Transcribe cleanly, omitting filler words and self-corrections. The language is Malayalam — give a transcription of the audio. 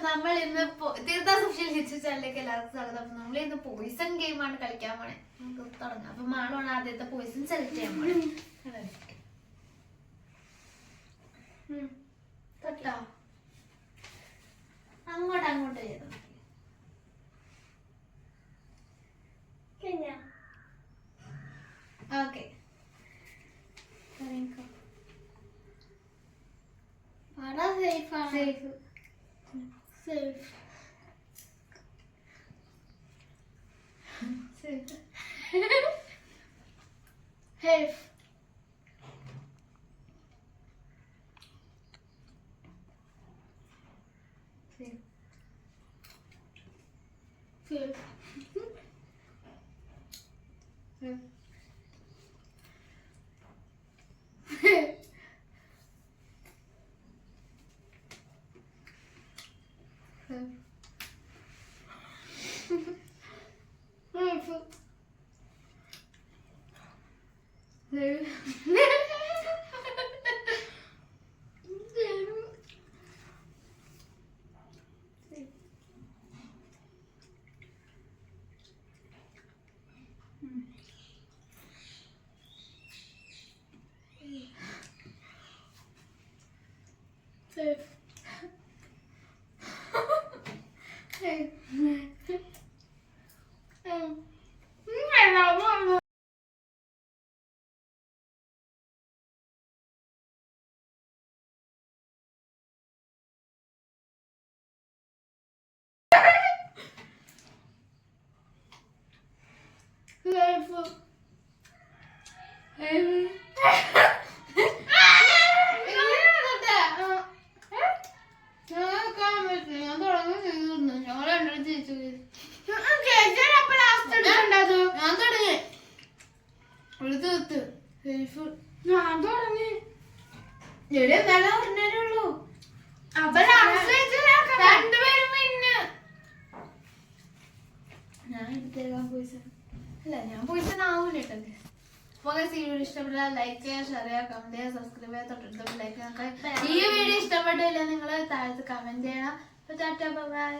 നമ്മൾ ഇന്ന് തീർത്ഥ സോഷ്യൽ ഹിസ്റ്ററി ചാനലിലേക്ക് എല്ലാവർക്കും സ്വാഗതം. അപ്പൊ നമ്മൾ ഇന്ന് പോയിസൺ ഗെയിമാണ് കളിക്കാൻ പോണേ. നമുക്ക് തുടങ്ങാം. അപ്പൊ മാളാണ് ആദ്യത്തെ പോയിസൺ സെലക്ട് ചെയ്യാൻ പോണേ. തൊട്ടോ അങ്ങോട്ട് അങ്ങോട്ട് ചെയ്തോ. Okay safe safe. Safe. Safe. Safe. Safe. Safe. Safe. Hey. ഞാൻ പോയിസൺ ആവൂല കേട്ടോ. ഇഷ്ടപ്പെട്ടാൽ ലൈക്ക് ചെയ്യാൻ, ഷെയർ ചെയ്യാൻ, കമന്റ് ചെയ്യാൻ, സബ്സ്ക്രൈബ് ചെയ്യാൻ, തൊട്ടിട്ട് ലൈക്ക് ചെയ്യാൻ. ഈ വീഡിയോ ഇഷ്ടപ്പെട്ടില്ല നിങ്ങൾ താഴത്ത് കമന്റ് ചെയ്യണം. Tata bye.